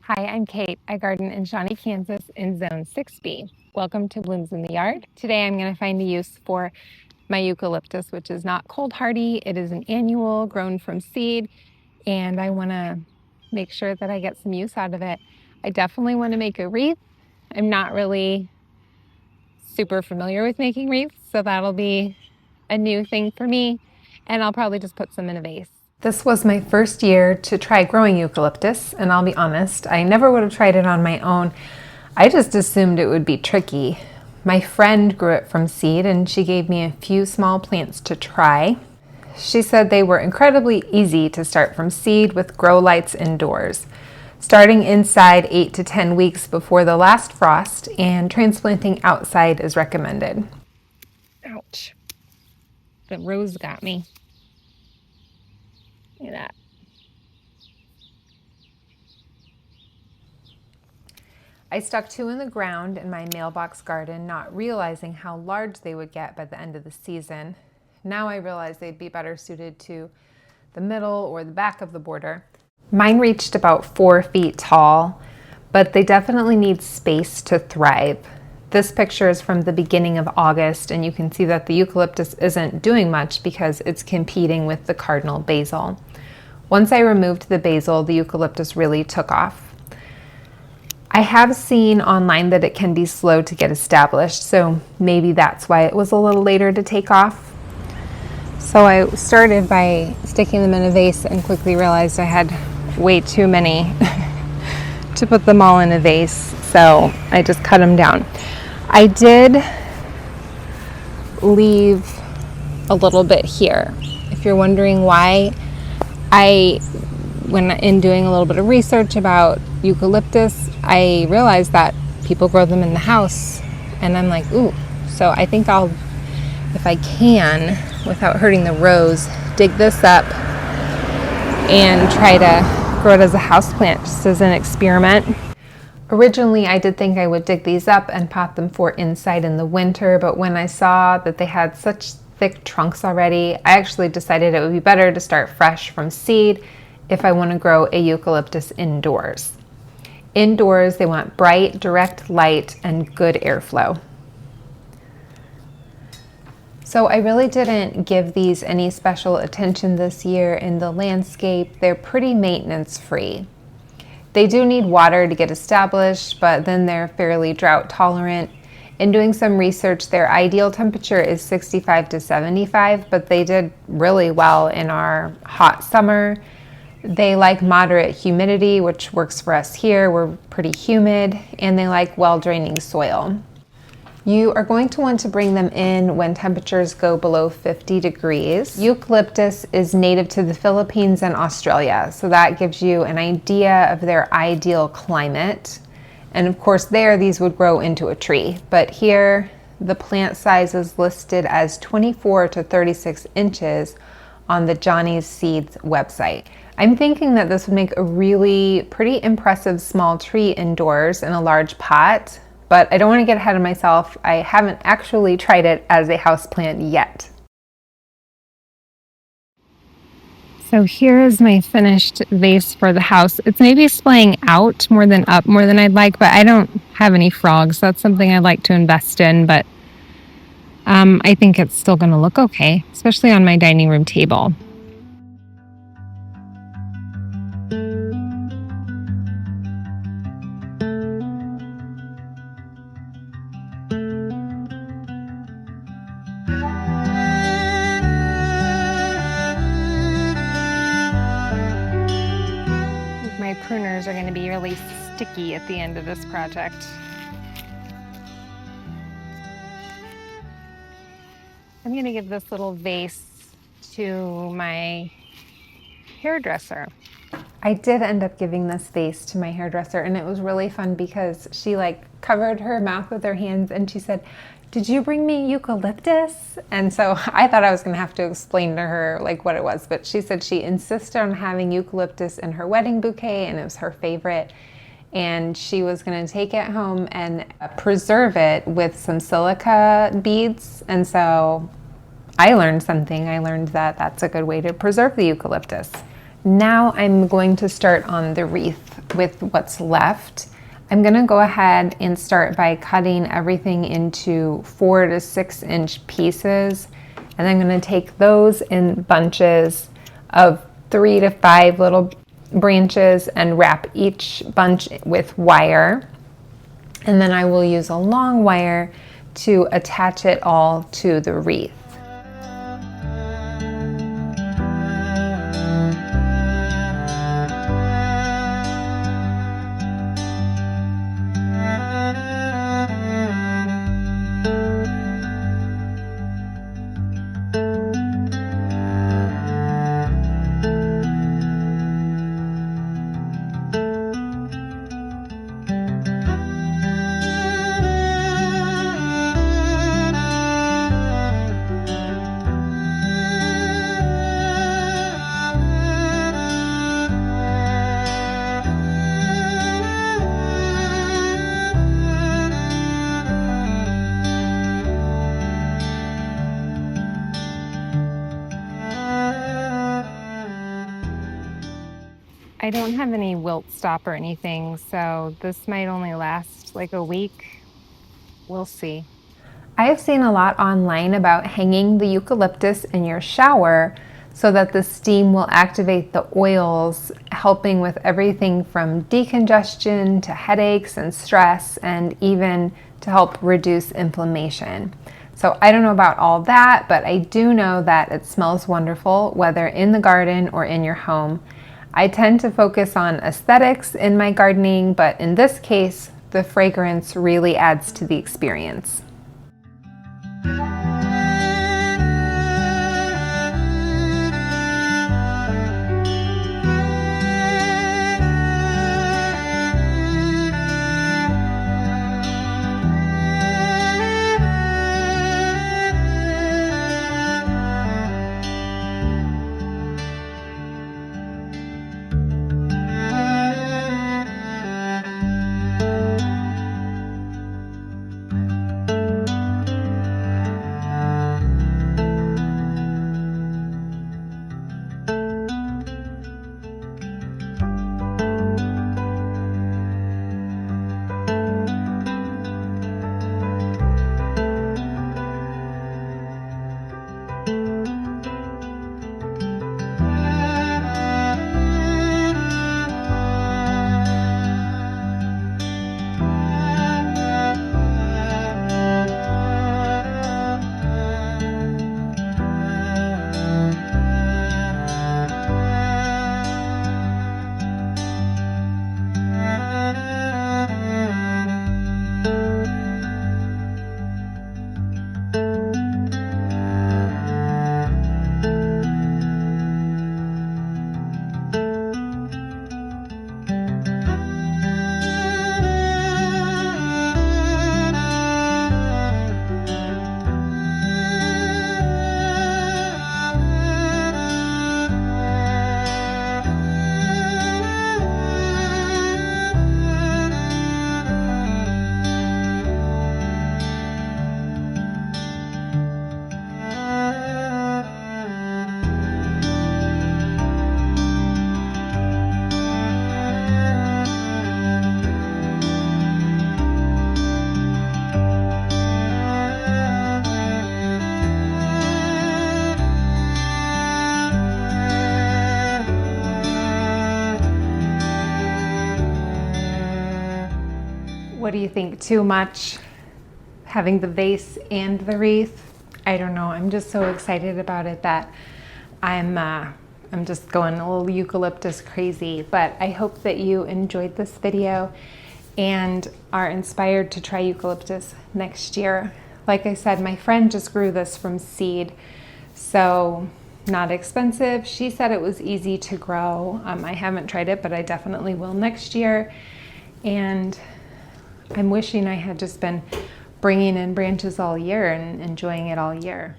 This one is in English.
Hi, I'm Kate. I garden in Shawnee, Kansas in Zone 6B. Welcome to Blooms in the Yard. Today I'm going to find a use for my eucalyptus, which is not cold hardy. It is an annual grown from seed, and I want to make sure that I get some use out of it. I definitely want to make a wreath. I'm not really super familiar with making wreaths, so that'll be a new thing for me, and I'll probably just put some in a vase. This was my first year to try growing eucalyptus, and I'll be honest, I never would have tried it on my own. I just assumed it would be tricky. My friend grew it from seed, and she gave me a few small plants to try. She said they were incredibly easy to start from seed with grow lights indoors, starting inside 8 to 10 weeks before the last frost, and transplanting outside is recommended. Ouch. The rose got me. Look at that. I stuck 2 in the ground in my mailbox garden, not realizing how large they would get by the end of the season. Now I realize they'd be better suited to the middle or the back of the border. Mine reached about 4 feet tall, but they definitely need space to thrive. This picture is from the beginning of August, and you can see that the eucalyptus isn't doing much because it's competing with the cardinal basil. Once I removed the basil, the eucalyptus really took off. I have seen online that it can be slow to get established, so maybe that's why it was a little later to take off. So I started by sticking them in a vase and quickly realized I had way too many to put them all in a vase, so I just cut them down. I did leave a little bit here. If you're wondering why, when in doing a little bit of research about eucalyptus, I realized that people grow them in the house, and I'm like, ooh, so I think I'll, if I can, without hurting the rose, dig this up and try to grow it as a houseplant, just as an experiment. Originally, I did think I would dig these up and pot them for inside in the winter, but when I saw that they had such thick trunks already, I actually decided it would be better to start fresh from seed if I want to grow a eucalyptus indoors. Indoors, they want bright, direct light and good airflow. So I really didn't give these any special attention this year in the landscape. They're pretty maintenance free. They do need water to get established, but then they're fairly drought tolerant. In doing some research, their ideal temperature is 65 to 75, but they did really well in our hot summer. They like moderate humidity, which works for us here. We're pretty humid, and they like well-draining soil. You are going to want to bring them in when temperatures go below 50 degrees. Eucalyptus is native to the Philippines and Australia, so that gives you an idea of their ideal climate. And of course there, these would grow into a tree. But here, the plant size is listed as 24 to 36 inches on the Johnny's Seeds website. I'm thinking that this would make a really pretty impressive small tree indoors in a large pot, but I don't want to get ahead of myself. I haven't actually tried it as a houseplant yet. So here is my finished vase for the house. It's maybe splaying out more than up more than I'd like, but I don't have any frogs. That's something I'd like to invest in, but I think it's still going to look okay, especially on my dining room table. My pruners are going to be really sticky at the end of this project. I'm going to give this little vase to my hairdresser. I did end up giving this vase to my hairdresser, and it was really fun because she covered her mouth with her hands and she said, "Did you bring me eucalyptus?" And so I thought I was going to have to explain to her what it was, but she said she insisted on having eucalyptus in her wedding bouquet and it was her favorite, and she was going to take it home and preserve it with some silica beads. And so I learned something. I learned that that's a good way to preserve the eucalyptus. Now I'm going to start on the wreath with what's left. I'm gonna go ahead and start by cutting everything into 4 to 6 inch pieces. And I'm gonna take those in bunches of 3 to 5 little branches and wrap each bunch with wire. And then I will use a long wire to attach it all to the wreath. I don't have any wilt stop or anything, so this might only last like a week. We'll see. I have seen a lot online about hanging the eucalyptus in your shower so that the steam will activate the oils, helping with everything from decongestion to headaches and stress, and even to help reduce inflammation. So I don't know about all that, but I do know that it smells wonderful, whether in the garden or in your home. I tend to focus on aesthetics in my gardening, but in this case, the fragrance really adds to the experience. What do you think? Too much? Having the vase and the wreath? I don't know. I'm just so excited about it that I'm just going a little eucalyptus crazy. But I hope that you enjoyed this video and are inspired to try eucalyptus next year. Like I said, my friend just grew this from seed, so not expensive. She said it was easy to grow. I haven't tried it, but I definitely will next year. And I'm wishing I had just been bringing in branches all year and enjoying it all year.